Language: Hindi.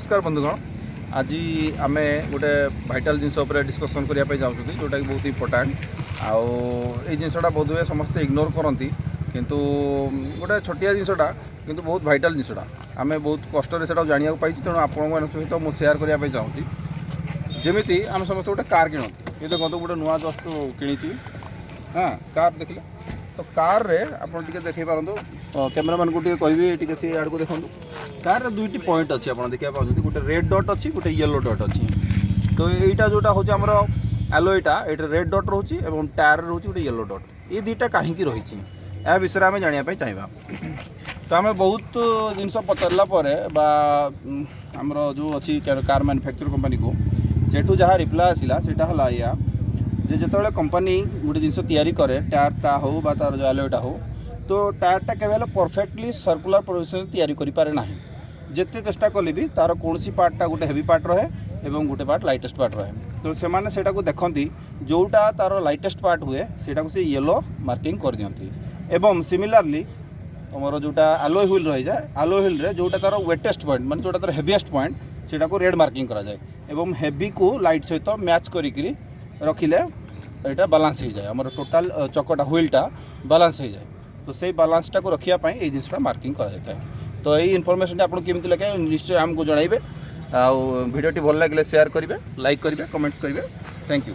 नमस्कार बंधुगण। आज आम गोटे भाइटाल जिनस डिस्कसन करने जाऊँ जोटा कि बहुत इम्पोर्टाट आउ जिनसा बोध हुए समस्ते इग्नोर करती किंतु गोटे छोटिया जिनसा किंतु बहुत भाइटाल जिनसा आम बहुत कष्ट से जाना पाई तेणु आपण सहित मुझे सेयार करने चाहूँगी। जमी आम समस्त गोटे कार किणती ये देखो गोटे नुआ जस्ट कि हाँ कार देखिले तो कार रे आप देखे पारत कैमेरामैन को कहि सी आड़ को देखो कार रे दुईटी पॉइंट अच्छी आप देखा पाते गोटे रेड डॉट अच्छी गोटे येलो डॉट अच्छी। तो यहाँ जोटा हूँ आमर एलोईटा ये रेड डॉट रोचे और टायर रोचे गोटे येलो डॉट ये दुईटा कहीं रही या विषय में जानापी चाहिए। तो आम बहुत जिनस पचारा आमर जो अच्छी कार मैन्युफैक्चर कंपनी को सेठू जहाँ रिप्लाई आसला से या जो कंपनी गोटे जिनस तैयारी करे टायरटा हो तार जो एलोईटा हो तो टायरटा केवल परफेक्टली सर्कुलर पोजिशन तैयारी करें ना जिते चेष्टा कले भी तार कौन सी पार्टा गोटे हेवी पार्ट रहे और गोटे पार्ट लाइटेस्ट पार्ट रहे। तो से मैंने सेटा को देखती जोटा तार लाइटेस्ट पार्ट हुए सेटा से येलो मार्किंग कर दियंती एवं सिमिलरली तुम जोटा एलोय व्हील रही जाए एलोय व्हील रे जोटा तार वेटेस्ट पॉइंट माने जोटा तार हेवीएस्ट पॉइंट सेटा को रेड मार्किंग करा जाए एवं हेवी को लाइट सहित मैच करी रखिले यहाँ बालांस हो जाए आमर टोटाल चकटा व्हीलटा बालांस हो जाए। तो से बालांसटा को रखापी ये जिनसा मार्किंग करा तो यही इनफॉरमेशन आपको केमती लगे निश्चय आमको जनइबे। आ भिडियोटी भल लगे शेयर करेंगे लाइक करेंगे कमेंट्स करेंगे। Thank you.